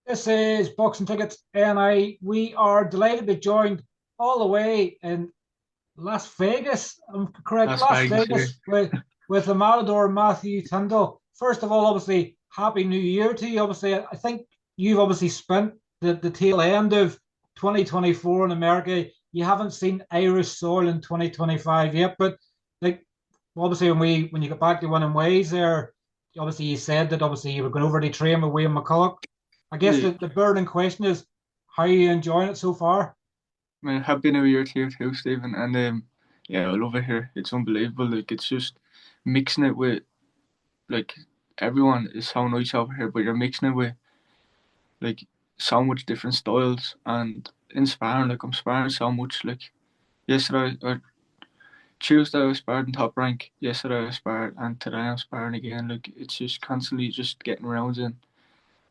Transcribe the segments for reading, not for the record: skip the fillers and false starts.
This is Boxing Tickets, and we are delighted to be joined all the way in Las Vegas. I'm correct, Las Las Vegas here. Vegas with the Matador Matthew Tyndall. First of all, obviously, Happy New Year to you. Obviously, I think you've obviously spent the tail end of 2024 in America. You haven't seen Irish soil in 2025 yet, but like obviously when you get back to winning ways there, obviously you said that obviously you were going over to train with Wayne McCullough. I guess Yeah, the burning question is, how are you enjoying it so far? man, happy New Year to you too, Stephen. And yeah, I love it here. It's unbelievable. Like it's just mixing it with like everyone is so nice over here, but you're mixing it with like so much different styles and inspiring. Like I'm sparring so much. Like yesterday or Tuesday I was sparring in top rank. Yesterday I was sparring, and today I'm sparring again. Like it's just constantly just getting rounds in.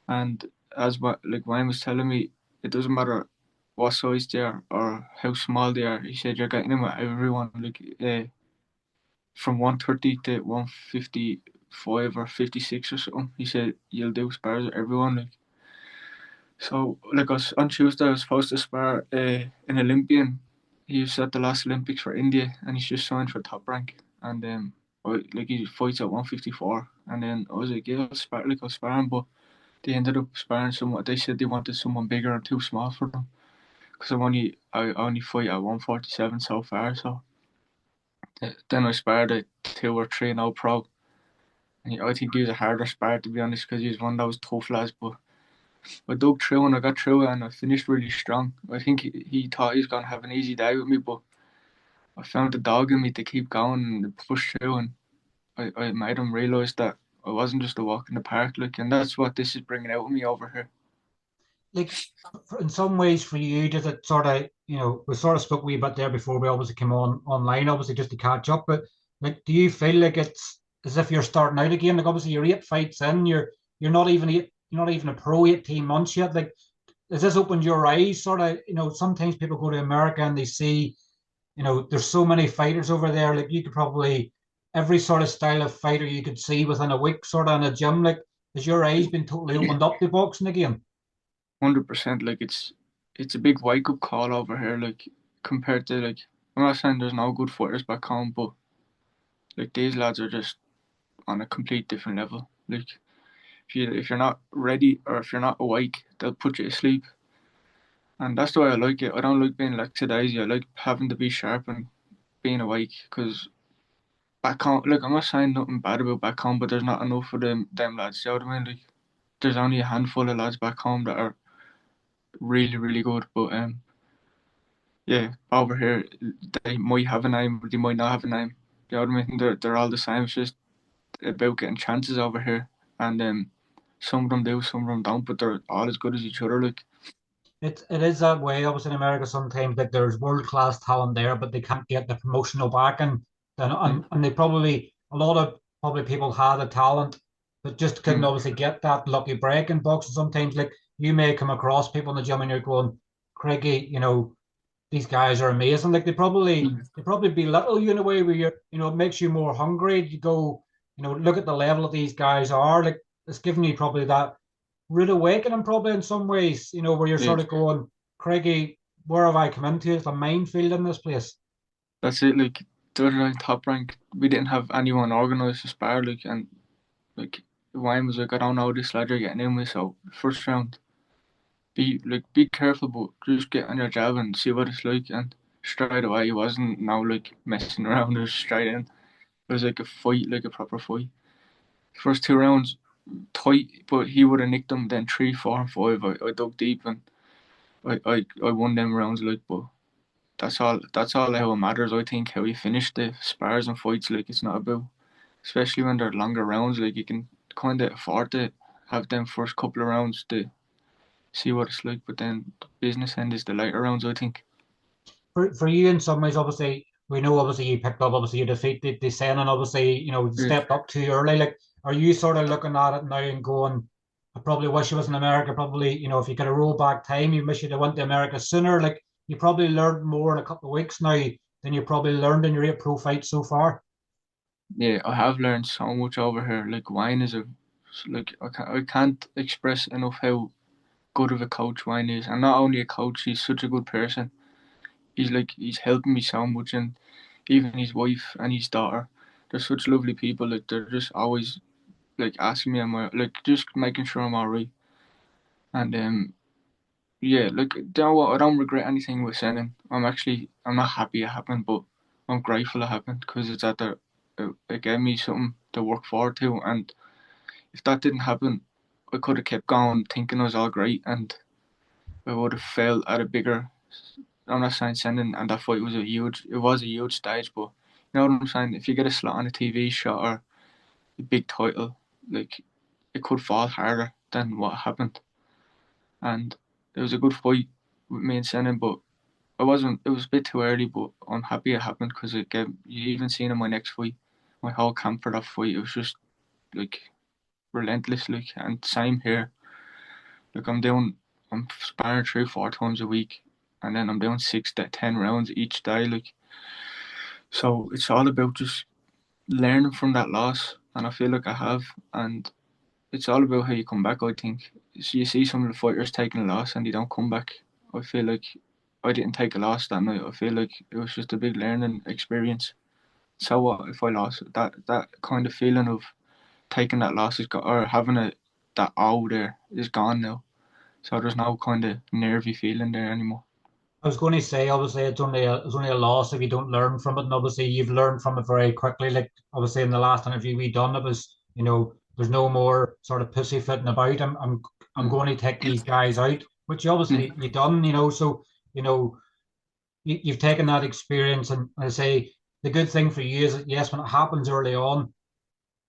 And as what like Wayne was telling me, it doesn't matter what size they are or how small they are. He said you're getting them with everyone, like from 130 to 155 or 56 or something. He said you'll do spars with everyone. Like so, like us on Tuesday, I was supposed to spar an Olympian. He was at the last Olympics for India, and he's just signed for top rank. And like he fights at 154, and then I was like, yeah, I'll spar him, but they ended up sparring someone. They said they wanted someone bigger and too small for them. Because I only fight at 147 so far. So then I sparred at 2 or 3 no pro. And I think he was a harder spar to be honest because he was one of those tough lads. But I dug through and I got through it and I finished really strong. I think he thought he was gonna have an easy day with me, but I found the dog in me to keep going and push through, and I made him realise that I wasn't just a walk in the park. Like, and that's what this is bringing out of me over here. Like, in some ways, for you, does it sort of, we sort of spoke a wee bit there before we obviously came on online, obviously just to catch up. But like, do you feel like it's as if you're starting out again? Like, obviously you're 8 fights in, you're not even a pro 18 months yet. Like, has this opened your eyes? Sort of, sometimes people go to America and they see, there's so many fighters over there. Like, you could probably every sort of style of fighter you could see within a week, sort of in a gym. Like, has your eyes been totally opened up to boxing again? 100%. Like it's a big wake up call over here. Like compared to like I'm not saying there's no good fighters back home, but like these lads are just on a complete different level. Like if you're not ready or if you're not awake, they'll put you to sleep. And that's the way I like it. I don't like being lackadaisy. I like having to be sharp and being awake because back home, like I'm not saying nothing bad about back home, but there's not enough of them lads. You know what I mean? Like there's only a handful of lads back home that are really really good, but yeah, over here they might have a name, but they might not have a name. You know what I mean? They're all the same. It's just about getting chances over here, and some of them do, some of them don't, but they're all as good as each other. Like, It is that way. Obviously, in America, sometimes like there's world class talent there, but they can't get the promotional backing. Then yeah, and they probably a lot of probably people had the talent, but just couldn't mm, obviously get that lucky break in boxing. Sometimes, like you may come across people in the gym and you're going, Craigie, these guys are amazing. Like mm, they probably belittle you in a way where it makes you more hungry. You go, look at the level that these guys are. Like it's giving you probably that rude awakening, probably in some ways. Where you're yeah. sort of going, Craigie, where have I come into? It's a minefield in this place. That's it. Like the other night, top rank, we didn't have anyone organised to spar. Like, and like Wayne was like, I don't know this lad you're getting in with. So first round, be careful, but just get on your job and see what it's like. And straight away, he wasn't now like messing around. It was straight in. It was like a fight, like a proper fight. First 2 rounds tight, but he would have nicked them. Then three, four, and five, I dug deep and I won them rounds. Like, but that's all. That's all how it matters. I think how you finish the spars and fights. Like it's not about, especially when they're longer rounds. Like you can kind of afford to have them first couple of rounds to see what it's like. But then the business end is the later rounds. I think. For you, in some ways, obviously, we know obviously you picked up obviously you defeated the Senan, obviously, you Yeah. stepped up too early. Like, are you sort of looking at it now and going, I probably wish I was in America. Probably, if you could have rolled back time, you wish you'd have went to America sooner. Like, you probably learned more in a couple of weeks now than you probably learned in your 8 pro fights so far. Yeah, I have learned so much over here. Like wine is a like I can't express enough how good of a coach Wayne is, and not only a coach, he's such a good person. He's helping me so much, and even his wife and his daughter, they're such lovely people. Like they're just always like asking me, am I like just making sure I'm alright. And yeah, like you know what? I don't regret anything with sending. I'm not happy it happened, but I'm grateful it happened because it's at the it gave me something to work forward to. And if that didn't happen, I could have kept going thinking I was all great, and I would have failed at a bigger. I'm not saying sending and that fight was a huge stage, but you know what I'm saying. If you get a slot on a TV shot or a big title, like it could fall harder than what happened. And it was a good fight with me and Senan, but I wasn't. It was a bit too early, but I'm happy it happened because it gave. You even seen in my next fight, my whole camp for that fight. It was just like relentless, like, and same here. Like I'm sparring 3 4 times a week, and then I'm doing 6 to 10 rounds each day. Like, so it's all about just learning from that loss, and I feel like I have, and it's all about how you come back. I think so you see some of the fighters taking a loss and they don't come back. I feel like I didn't take a loss that night. I feel like it was just a big learning experience. So what if I lost? That kind of feeling of taking that loss is got or having that ow there is gone now. So there's no kind of nervy feeling there anymore. I was going to say, obviously, it's only a loss if you don't learn from it, and obviously you've learned from it very quickly. Like obviously in the last interview we done, it was there's no more sort of pussyfooting about. I'm Mm. going to take these guys out, which you Yeah. obviously you done. So you know you've taken that experience, and I say the good thing for you is that yes, when it happens early on,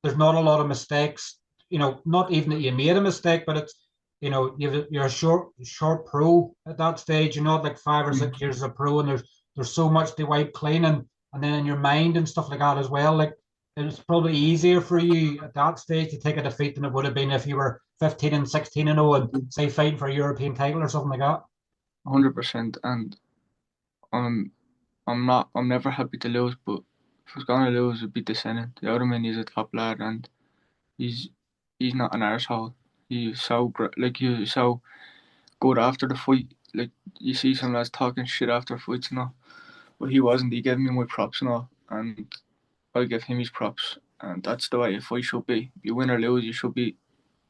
there's not a lot of mistakes. Not even that you made a mistake, but it's you're a short pro at that stage. You're not like 5 or 6 years as a pro, and there's so much to wipe clean, and then in your mind and stuff like that as well. Like it's probably easier for you at that stage to take a defeat than it would have been if you were 15 and 16 and 0 and say fighting for a European title or something like that. 100%. And I'm I'm never happy to lose, but if I was gonna lose, it'd be descendant. The other man is a top lad, and he's he's not an arsehole. He's so great, like he's so good after the fight. Like you see some lads talking shit after fights and all, but he wasn't. He gave me my props and all, and I give him his props, and that's the way a fight should be. If you win or lose, you should be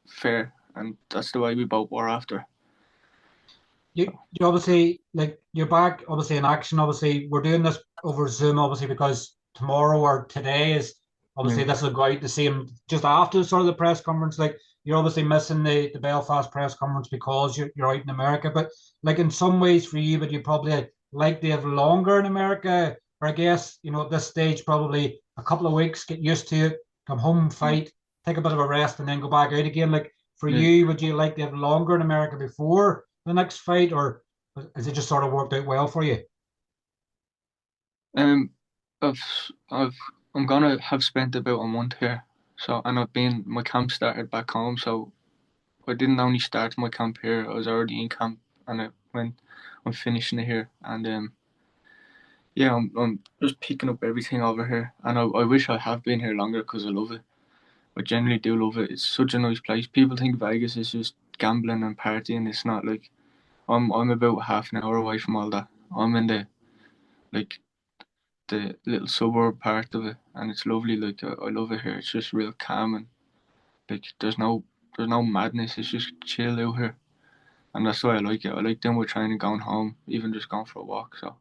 fair, and that's the way we both were after. You obviously like you're back obviously in action. Obviously, we're doing this over Zoom, obviously, because tomorrow or today is Yeah. obviously this will go out the same just after sort of the press conference. Like you're obviously missing the Belfast press conference because you're out in America. But like in some ways for you, but you probably like to have longer in America. Or I guess, at this stage probably a couple of weeks, get used to it, come home, fight, take a bit of a rest, and then go back out again. Like for Yeah. you, would you like to have longer in America before the next fight, or has it just sort of worked out well for you? Um, I've, I've, I'm gonna have spent about a month here. So, and my camp started back home. So I didn't only start my camp here. I was already in camp, and I'm finishing it here. And yeah, I'm just picking up everything over here. And I wish I have been here longer because I love it. I genuinely do love it. It's such a nice place. People think Vegas is just gambling and partying. It's not like I'm about half an hour away from all that. I'm in like the little suburb part of it, and it's lovely. Like I love it here. It's just real calm, and like there's no madness. It's just chill out here, and that's why I like it. I like doing my training, going home, even just going for a walk. So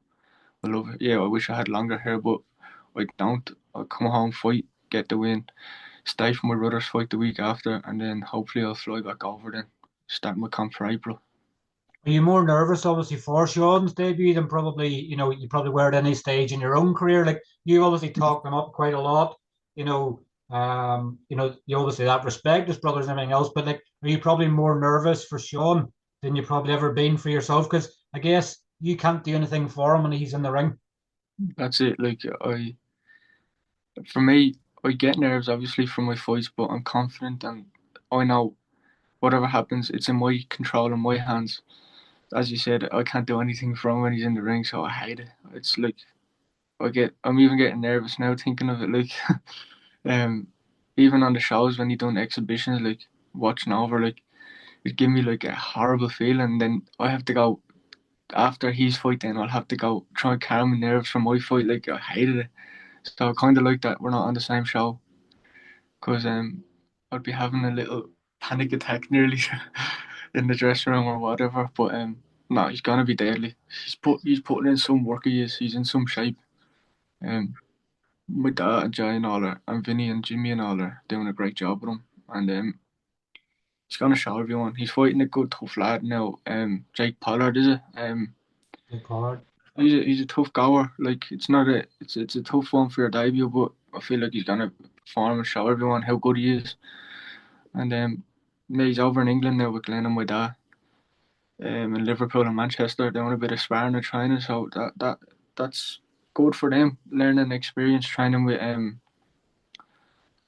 I love it. Yeah, I wish I had longer hair, but I don't. I'll come home, fight, get the win, stay for my brother's fight the week after, and then hopefully I'll fly back over then, start my camp for April. Are you more nervous, obviously, for Sean's debut than probably, you probably were at any stage in your own career? Like you obviously talked him up quite a lot, you obviously have respect his brothers and everything else, but like, are you probably more nervous for Sean than you probably ever been for yourself? Because I guess you can't do anything for him when he's in the ring. That's it. Like for me, I get nerves obviously from my fights, but I'm confident and I know whatever happens, it's in my control in my hands. As you said, I can't do anything for him when he's in the ring, so I hate it. It's like I'm even getting nervous now thinking of it. Like, um, even on the shows when he done exhibitions, like watching over, like it gave me like a horrible feeling. Then I have to go after his fight. Then I'll have to go try and calm my nerves from my fight. Like I hated it. So I kind of like that we're not on the same show because I'd be having a little panic attack nearly in the dressing room or whatever. But no, he's gonna be deadly. He's putting in some work. He's in some shape. Um, my dad and Jay and all are, and Vinny and Jimmy and all are doing a great job with him. And he's gonna show everyone. He's fighting a good tough lad now. Jake Pollard is it? Big card. He's a tough goer. Like it's a tough one for your debut, but I feel like he's gonna perform and show everyone how good he is. And yeah, he's over in England now with Glenn and my dad. In Liverpool and Manchester doing a bit of sparring and training, so that's good for them. Learning experience training with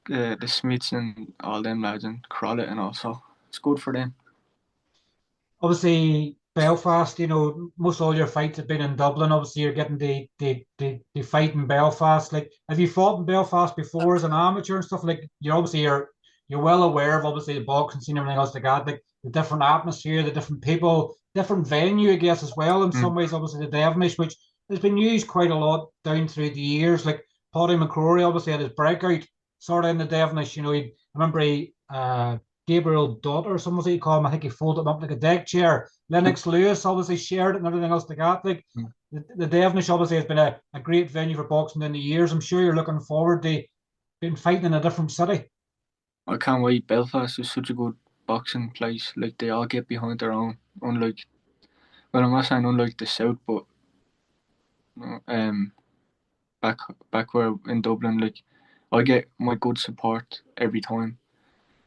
the Smiths and all them lads and Crawley and also it's good for them. Obviously, Belfast, most all your fights have been in Dublin. Obviously, you're getting the fight in Belfast. Like, have you fought in Belfast before as an amateur and stuff? Like, you're well aware of obviously the boxing scene and everything else like that. Like the different atmosphere, the different people, different venue, I guess, as well. In Mm. some ways, obviously the Devonish, which has been used quite a lot down through the years. Like Paddy McCrory obviously had his breakout sort of in the Devonish. I remember Gabriel Dutt or something he called him. I think he folded him up like a deck chair. Lennox Lewis obviously shared it and everything else like that. Like Mm. the Devonish obviously has been a great venue for boxing in the years. I'm sure you're looking forward to being fighting in a different city. I can't wait. Belfast is such a good boxing place. Like they all get behind their own. Unlike, well, I'm not saying unlike the south, but um, back back where in Dublin, like I get my good support every time.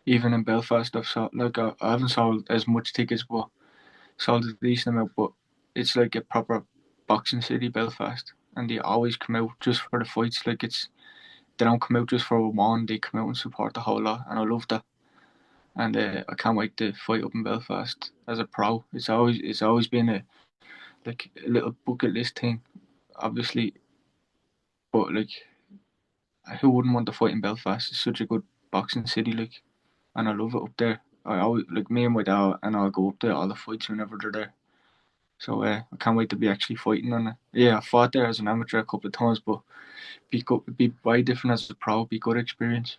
Even in Belfast, I've sold like I haven't sold as much tickets, but sold a decent amount. But it's like a proper boxing city, Belfast, and they always come out just for the fights. Like they don't come out just for one; they come out and support the whole lot, and I love that. And I can't wait to fight up in Belfast as a pro. It's always been a little bucket list thing, obviously. But like, who wouldn't want to fight in Belfast? It's such a good boxing city, like, and I love it up there. I always like me and my dad, and I'll go up there all the fights whenever they're there. So I can't wait to be actually fighting on it. Yeah, I fought there as an amateur a couple of times, but be way different as a pro. Be good experience.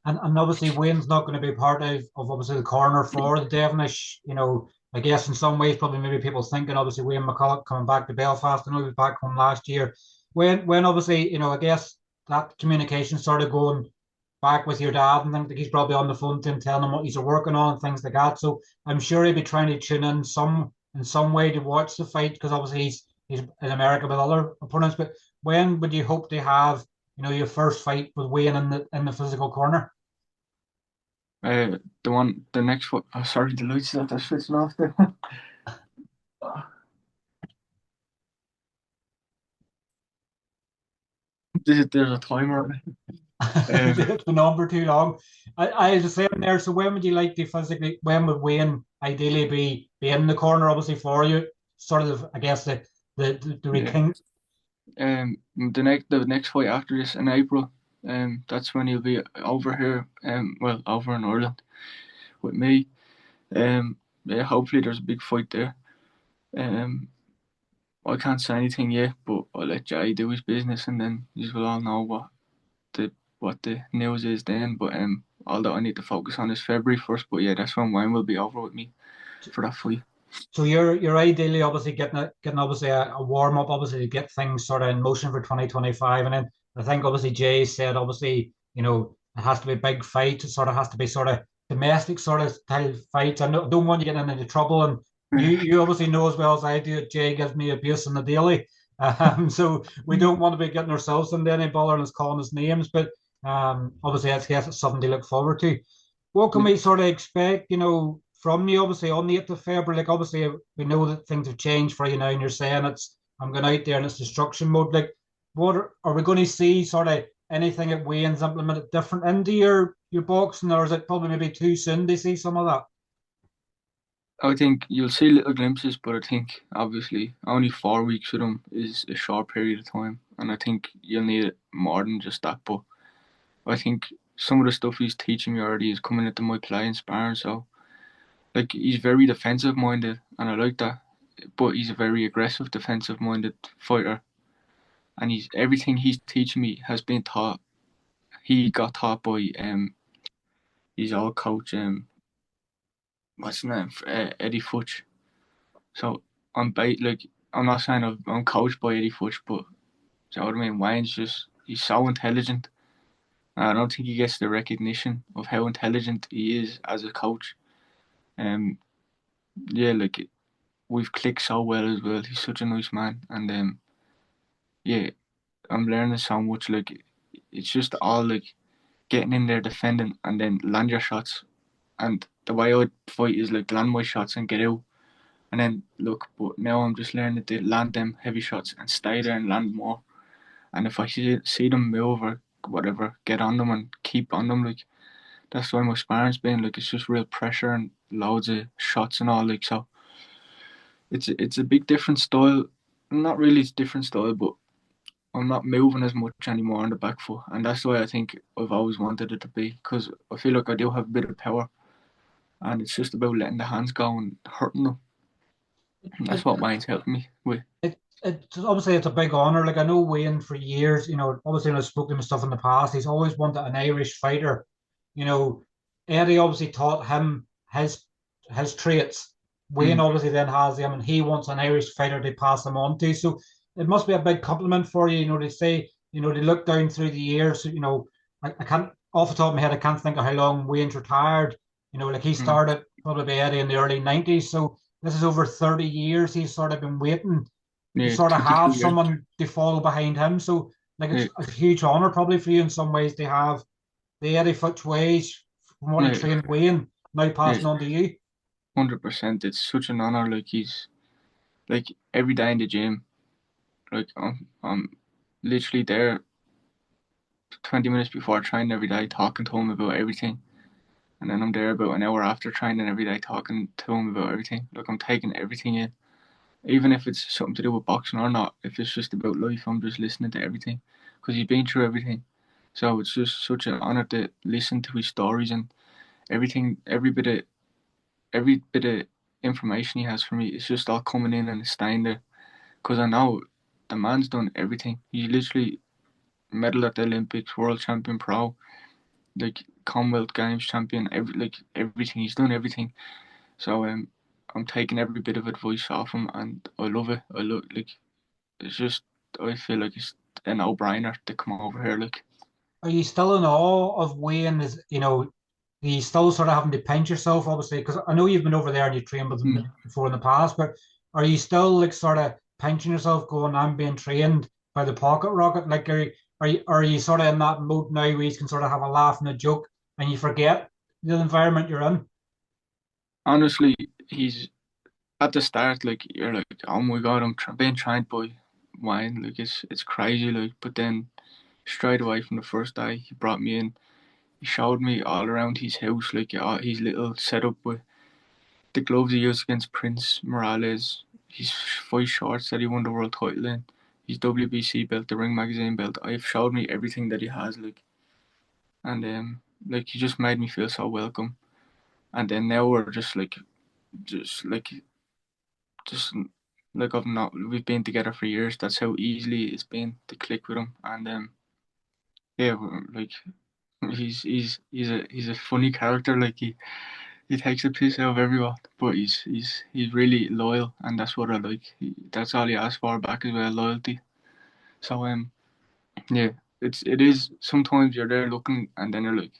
And obviously Wayne's not going to be part of obviously the corner for the Devonish. I guess in some ways probably maybe people thinking obviously Wayne McCullough coming back to Belfast. I know he was back home last year. When obviously I guess that communication started going back with your dad and things like he's probably on the phone to him telling him what he's working on and things like that. So I'm sure he'd be trying to tune in some way to watch the fight because obviously he's in America with other opponents. But when would you hope to have your first fight with Wayne in the physical corner? The next one. Oh, sorry, the lights that are switching off there. There's a timer. Um, It's been on for too long. I was saying there, so when would you like to physically, when would Wayne ideally be in the corner, obviously, for you? Sort of, I guess, the yeah. reking. The next fight after this in April. That's when he'll be over here. Well, over in Ireland with me. Yeah. Hopefully there's a big fight there. Um, I can't say anything yet, but I'll let Jay do his business, and then you will all know the what the news is then. But all that I need to focus on is February first. But yeah, that's when Wayne will be over with me for that fight. So you're ideally obviously getting obviously a warm up, obviously to get things sort of in motion for 2025. And then I think obviously Jay said obviously, it has to be a big fight. It sort of has to be sort of domestic sort of style fights. I don't want you getting into trouble. And you obviously know as well as I do that Jay gives me abuse on the daily. So we don't want to be getting ourselves into any bother and us calling us names, but obviously I guess it's something to look forward to. What can Yeah. we sort of expect, from you, obviously, on the 8th of February? Like, obviously, we know that things have changed for you now, and you're saying I'm going out there and it's destruction mode. Like, what are we going to see sort of anything at Wayne's implemented different into your boxing, or is it probably maybe too soon to see some of that? I think you'll see little glimpses, but I think obviously only 4 weeks with him is a short period of time, and I think you'll need it more than just that. But I think some of the stuff he's teaching me already is coming into my play and sparring, so like he's very defensive minded, and I like that. But he's a very aggressive, defensive minded fighter, and he's everything he's teaching me has been taught. He got taught by his old coach what's his name, Eddie Futch. So like I'm not saying I'm coached by Eddie Futch, but you know what I mean. Wayne's just he's so intelligent. I don't think he gets the recognition of how intelligent he is as a coach. Um, yeah, like we've clicked so well as well. He's such a nice man, and yeah, I'm learning so much. Like it's just all like getting in there, defending, and then land your shots. And the way I would fight is like land my shots and get out, and then look. But now I'm just learning to land them heavy shots and stay there and land more. And if I see them move or whatever, get on them and keep on them. Like that's why my sparring's been like it's just real pressure and loads of shots and all. Like so, it's a big different style. Not really different style, but I'm not moving as much anymore on the back foot, and that's why I think I've always wanted it to be because I feel like I do have a bit of power, and it's just about letting the hands go and hurting them. And that's It, what Wayne's helping me with. it's obviously it's a big honor. Like I know Wayne for years, obviously when I've spoken to him and stuff in the past, he's always wanted an Irish fighter. You know, Eddie obviously taught him his traits. Wayne Mm, obviously then has them, and he wants an Irish fighter to pass them on to. So it must be a big compliment for you. They say, they look down through the years. I can't off the top of my head, I can't think of how long Wayne's retired. Like he mm. started probably Eddie in the early '90s. So this is over 30 years. He's sort of been waiting to Yeah, sort of 22 have years. someone to follow behind him. So like Yeah, it's a huge honor probably for you in some ways to have the Eddie Futch ways from what he yeah, trained Wayne now yeah. passing on to you. 100%. It's such an honor. Like he's like every day in the gym. Like I'm literally there 20 minutes before training every day, talking to him about everything. And then I'm there about an hour after training every day, talking to him about everything. Like I'm taking everything in, even if it's something to do with boxing or not. If it's just about life, I'm just listening to everything because he's been through everything. So it's just such an honor to listen to his stories and everything, every bit of information he has for me. It's just all coming in and staying there because I know the man's done everything. He literally medal at the Olympics, world champion, pro, like Commonwealth Games champion, everything. He's done everything. So I'm taking every bit of advice off him, and I love it. I look like it's just I feel like it's a no-brainer to come over here. Like Are you still in awe of Wayne? You still sort of having to pinch yourself, obviously, because I know you've been over there and you trained with him mm. before in the past, but are you still like sort of pinching yourself, going, "I'm being trained by the pocket rocket"? Like, are you sort of in that mode now where you can sort of have a laugh and a joke, and you forget the environment you're in? Honestly, he's at the start like you're like, oh my god, being trained by Wayne. Like it's crazy. Like, but then straight away from the first day, he brought me in. He showed me all around his house, like his little setup with the gloves he used against Prince Morales, his fight shorts that he won the world title in, his WBC belt, the Ring Magazine belt. I've showed me everything that he has, like, and like he just made me feel so welcome. And then now we're just like, just like I've not, we've been together for years. That's how easily it's been to click with him. And yeah, like he's a funny character. Like he takes a piss out of everyone, but he's really loyal, and that's what I like. That's all he asks for back as well, loyalty. So yeah, it is. Sometimes you're there looking, and then you're like,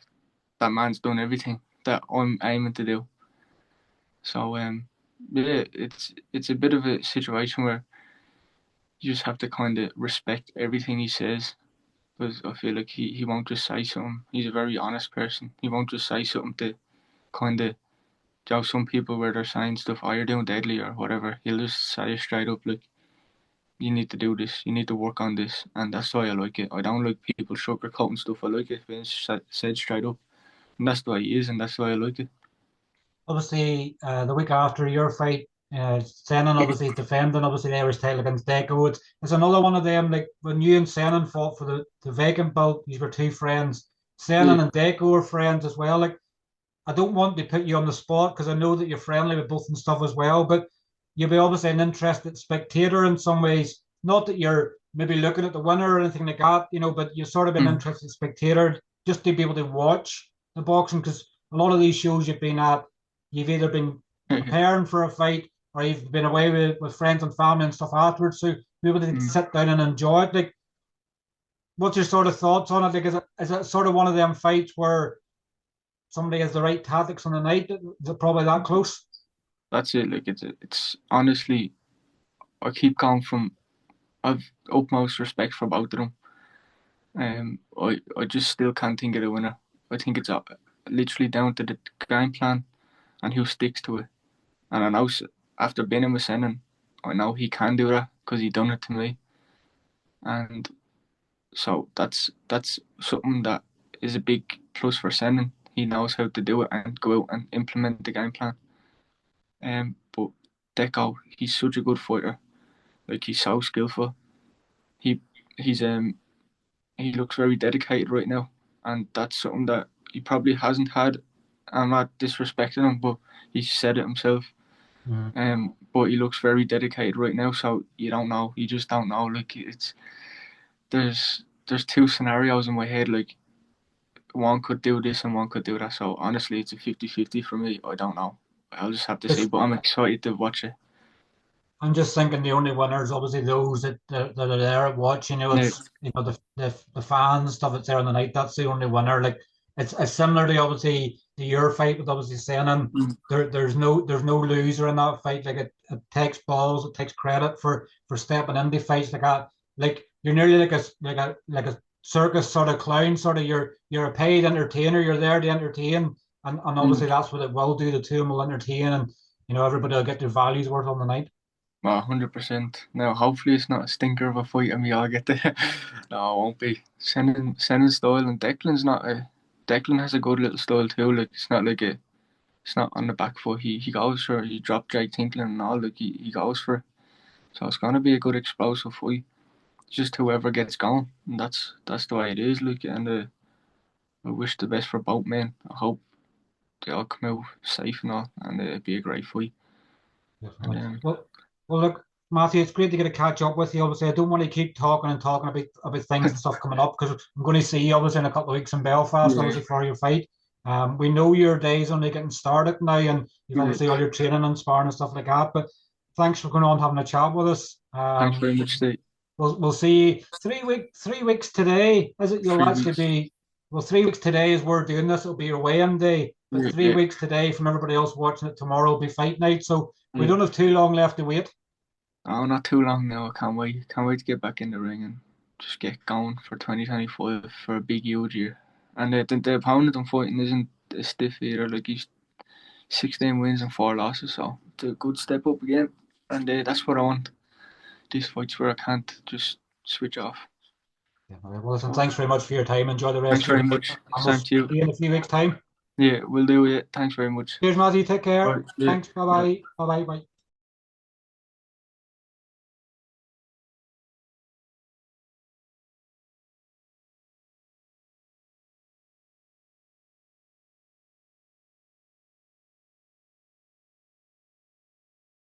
that man's done everything that I'm aiming to do. So yeah, it's a bit of a situation where you just have to kind of respect everything he says. Because I feel like he won't just say something. He's a very honest person. He won't just say something to kind of Joe, some people where they're saying stuff, oh, you're doing deadly or whatever, he'll just say it straight up, like, you need to do this, you need to work on this, and that's why I like it. I don't like people sugarcoating stuff. I like it being said straight up, and that's the way he is, and that's why I like it. Obviously, the week after your fight, Senan obviously is defending obviously the Irish title against Deco. It's another one of them, like when you and Senan fought for the vacant belt, these were two friends. Yeah, Senan and Deco were friends as well. Like, I don't want to put you on the spot because I know that you're friendly with both and stuff as well, but you'll be obviously an interested spectator in some ways. Not that you're maybe looking at the winner or anything like that, but you've sort of been an Mm. interested spectator just to be able to watch the boxing because a lot of these shows you've been at, you've either been preparing for a fight or you've been away with friends and family and stuff afterwards. So be able to Mm. sit down and enjoy it. Like, what's your sort of thoughts on it? Like, is it sort of one of them fights where somebody has the right tactics on the night? Is it probably that close? That's it. Like it's honestly, I keep going from. I've utmost respect for both of them. I just still can't think of the winner. I think it's literally down to the game plan and who sticks to it. And I know after being in with Senan, I know he can do that because he done it to me. And so that's something that is a big plus for Senan. He knows how to do it and go out and implement the game plan. But Deco, he's such a good fighter. Like he's so skillful. He he's he looks very dedicated right now, and that's something that he probably hasn't had. I'm not disrespecting him, but he said it himself. Mm. But he looks very dedicated right now, so you don't know. You just don't know. Like it's there's two scenarios in my head. Like one could do this and one could do that. So honestly, it's a 50-50 for me. I don't know. I'll just have to see. But I'm excited to watch it. I'm just thinking the only winners, obviously, those that are there at watch. Yeah. It's the fans stuff that's there on the night. That's the only winner. Like it's similar to obviously the your fight with obviously saying Mm. there's no loser in that fight. Like it takes balls, it takes credit for stepping into fights like that. Like you're nearly like a circus sort of clown, sort of you're a paid entertainer. You're there to entertain, and obviously Mm. that's what it will do. The two of them will entertain, and everybody will get their values worth on the night. 100%. Now, hopefully, it's not a stinker of a fight and we all get there. No, it won't be. Sending style and Declan's not a. Declan has a good little style too. Like it's not like a. It's not on the back foot. He goes for. He dropped Jake Tinkling and all. Like he goes for it. So it's gonna be a good explosive fight. Just whoever gets going, and that's the way it is. Like and I wish the best for both men. I hope they all come out safe and all, and it'll be a great fight. And Definitely. Well, look, Matthew, it's great to get to catch up with you. Obviously, I don't want to keep talking and talking about things and stuff coming up because I'm going to see you obviously in a couple of weeks in Belfast, yeah, obviously for your fight. We know your day's only getting started now, and you've yeah. obviously all your training and sparring and stuff like that. But thanks for going on having a chat with us. Thanks very much, Steve. We'll see you 3 weeks today. Is it? You'll actually 3 weeks. be well. 3 weeks today as we're doing this. It'll be your weigh-in day. But Yeah, three yeah, weeks today from everybody else watching it tomorrow will be fight night. So we yeah. don't have too long left to wait. Oh, not too long now. I can't wait. Can't wait to get back in the ring and just get going for 2025 for a big, huge year. And the opponent I'm fighting isn't a stiff either. Like he's 16 wins and 4 losses, so it's a good step up again. And that's what I want. These fights where I can't just switch off. Yeah, well, listen, thanks very much for your time. Enjoy the rest Thanks of your very day. much. And we'll Same see to you. you in a few weeks' time. Yeah, we'll do it. Thanks very much. Cheers, Matthew. Take care. Right, yeah. Thanks. Bye Right. bye. Bye bye. Bye.